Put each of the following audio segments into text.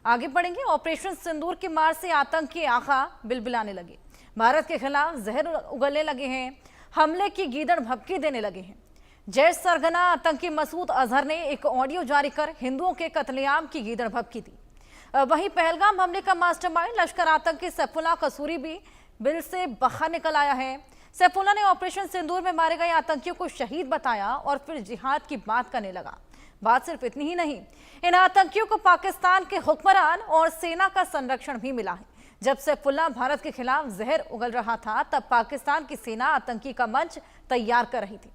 आगे बढ़ेंगे। ऑपरेशन सिंदूर की मार से आतंकी आंखा बिलबिलाने लगे, भारत के खिलाफ जहर उगलने लगे हैं, हमले की गीदड़ भभकी देने लगे हैं। जैश सरगना आतंकी मसूद अजहर ने एक ऑडियो जारी कर हिंदुओं के कत्लेआम की गीदड़ भभकी दी। वहीं पहलगाम हमले का मास्टरमाइंड लश्कर आतंकी सैफुल्लाह कसूरी भी बिल से बाहर निकल आया है। सैफुल्लाह ने ऑपरेशन सिंदूर में मारे गए आतंकियों को शहीद बताया और फिर जिहाद की बात करने लगा। बात सिर्फ इतनी ही नहीं, इन आतंकियों को पाकिस्तान के हुक्मरान और सेना का संरक्षण भी मिला है। जब सैफुल्लाह भारत के खिलाफ जहर उगल रहा था, तब पाकिस्तान की सेना आतंकी का मंच तैयार कर रही थी।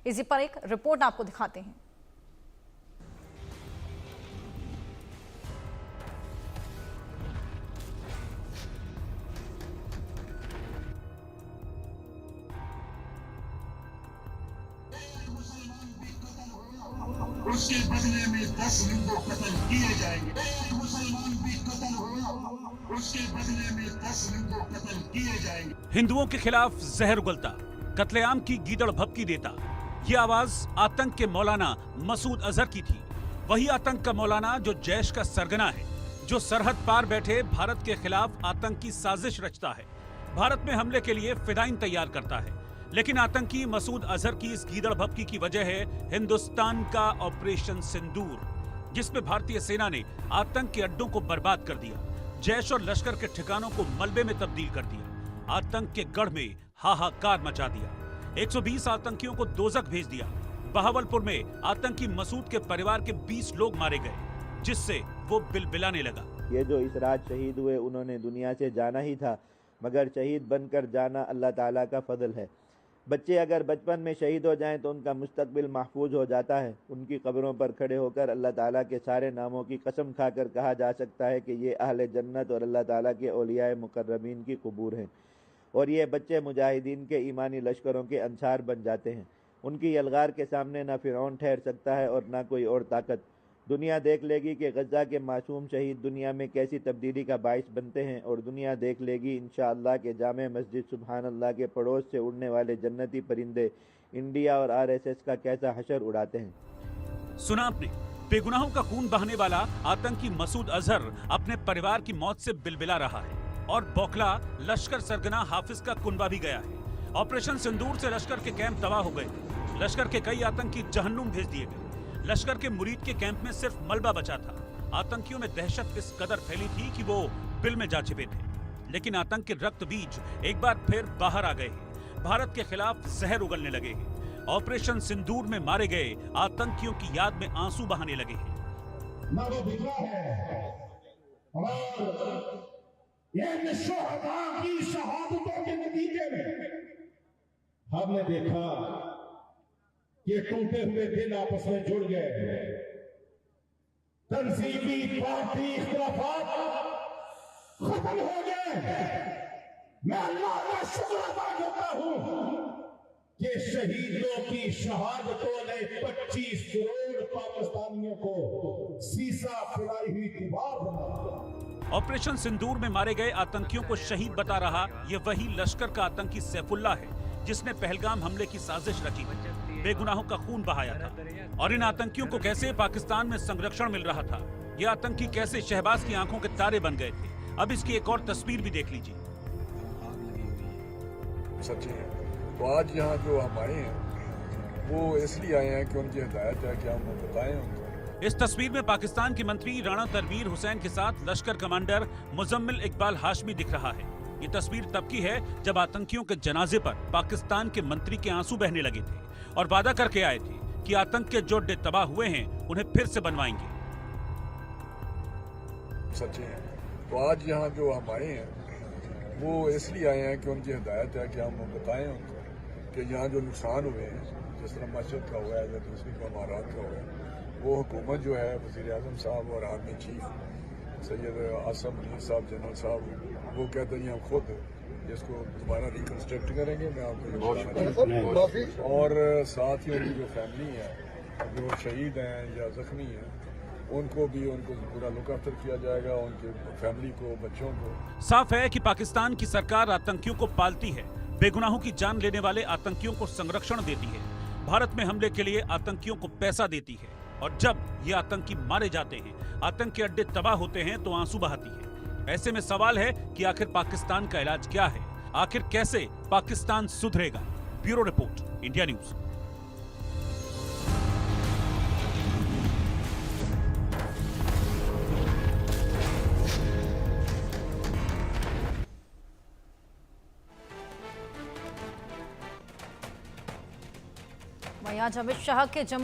इसी पर एक रिपोर्ट आपको दिखाते हैं। उसके बदले में 10 हिंदू कत्ल किए जाएंगे। एक मुसलमान भी कत्ल हुआ, उसके बदले में 10 हिंदू कत्ल किए जाएंगे। हिंदुओं के खिलाफ जहर उगलता, कत्लेआम की गीदड़ भभकी देता, ये आवाज आतंक के मौलाना मसूद अजहर की थी। वही आतंक का मौलाना जो जैश का सरगना है, जो सरहद पार बैठे भारत के खिलाफ आतंक की साजिश रचता है, भारत में हमले के लिए फिदाइन तैयार करता है। लेकिन आतंकी मसूद अजहर की इस गीदड़ भभकी की वजह है हिंदुस्तान का ऑपरेशन सिंदूर, जिसमें भारतीय सेना ने आतंक के अड्डों को बर्बाद कर दिया, जैश और लश्कर के ठिकानों को मलबे में तब्दील कर दिया, आतंक के गढ़ में हाहाकार मचा दिया, 120 आतंकियों को दोजख भेज दिया। बहावलपुर में आतंकी मसूद के परिवार के 20 लोग मारे गए, जिससे वो बिलबिलाने लगा। ये जो इस रात शहीद हुए, उन्होंने दुनिया से जाना ही था, मगर शहीद बनकर जाना अल्लाह ताला का फजल है। बच्चे अगर बचपन में शहीद हो जाएं तो उनका मुस्तकबिल महफूज हो जाता है। उनकी कब्रों पर खड़े होकर अल्लाह ताला के सारे नामों की कसम खाकर कहा जा सकता है कि ये अहले जन्नत और अल्लाह ताला के औलियाए मुकर्रमीन की कबूर हैं, और ये बच्चे मुजाहिदीन के ईमानी लश्करों के अंसार बन जाते हैं। उनकी यलगार के सामने ना फिरौन ठहर सकता है और ना कोई और ताकत। दुनिया देख लेगी कि गज़ा के मासूम शहीद दुनिया में कैसी तब्दीली का बाइस बनते हैं, और दुनिया देख लेगी इंशाअल्लाह के जामे मस्जिद सुभान अल्लाह के पड़ोस से उड़ने वाले जन्नती परिंदे इंडिया और RSS का कैसा हशर उड़ाते हैं। सुना आपने, बेगुनाहों का खून बहाने वाला आतंकी मसूद अजहर अपने परिवार की मौत से बिलबिला रहा है, और बौखला लश्कर सरगना हाफिज का कुनबा भी गया है। ऑपरेशन सिंदूर से लश्कर के कैंप तबाह हो गए, लश्कर के कई आतंकी जहन्नुम भेज दिए गए। लश्कर के मुरीद के कैंप में सिर्फ मलबा बचा था। आतंकियों में दहशत इस कदर फैली थी कि वो बिल में जा छिपे थे। लेकिन आतंक के रक्त बीज एक बार फिर बाहर आ गए हैं, भारत के खिलाफ जहर उगलने लगे हैं। ऑपरेशन सिंदूर में मारे गए आतंकियों की याद में आंसू बहाने लगे हैं। के नतीजे में हमने देखा ये टूटे हुए दिल आपस में जुड़ गए, तंजीमी पार्टी इख्तिलाफात खत्म हो गए। मैं अल्लाह का शुक्र अदा करता हूं कि शहीदों की शहादतों ने 25 करोड़ पाकिस्तानियों को सीसा फुलाई हुई दीवार बना दिया। ऑपरेशन सिंदूर में मारे गए आतंकियों को शहीद बता रहा ये वही लश्कर का आतंकी सैफुल्लाह है, जिसने पहलगाम हमले की साजिश रची, बेगुनाहों का खून बहाया था। और इन आतंकियों को कैसे पाकिस्तान में संरक्षण मिल रहा था, ये आतंकी कैसे शहबाज की आंखों के तारे बन गए थे। अब इसकी एक और तस्वीर भी देख लीजिए। सच्चे हैं तो आज यहाँ जो हम आए हैं वो इसलिए आए हैं कि उनकी हिदायत है कि हम बताएं उनको। इस तस्वीर में पाकिस्तान के मंत्री राणा तनवीर हुसैन के साथ लश्कर कमांडर मुजम्मिल इकबाल हाशमी दिख रहा है। ये तस्वीर तब की है जब आतंकियों के जनाजे पर पाकिस्तान के मंत्री के आंसू बहने लगे थे और वादा करके आए थे कि आतंक के जो अड्डे तबाह हुए हैं उन्हें फिर से बनवाएंगे। सच्चे हैं तो आज यहाँ जो हम आए हैं वो इसलिए आए हैं कि उनकी हिदायत है कि हम बताएं उनको कि यहाँ जो नुकसान हुए हैं, जिस तरह मस्जिद का हुआ है या दूसरी का इमारत का हुआ है, वो हुकूमत जो है वज़ीर आज़म साहब और आर्मी चीफ सैयद आसम मुनीर साहब जनरल साहब वो कहते हैं हम खुद इसको दोबारा रिकन्स्ट्रक्ट करेंगे। मैं आपको ये बताना चाहता हूँ, और साथ ही उनकी जो फैमिली है, जो शहीद हैं या जख्मी हैं, उनको पूरा लुक आफ्टर किया जाएगा, उनके फैमिली को, बच्चों को। साफ है कि पाकिस्तान की सरकार आतंकियों को पालती है, बेगुनाहों की जान लेने वाले आतंकियों को संरक्षण देती है, भारत में हमले के लिए आतंकियों को पैसा देती है और जब ये आतंकी मारे जाते हैं, आतंक के अड्डे तबाह होते हैं तो आंसू बहाती है। ऐसे में सवाल है कि आखिर पाकिस्तान का इलाज क्या है? आखिर कैसे पाकिस्तान सुधरेगा? Bureau report, India news. वहीं आज अमित शाह के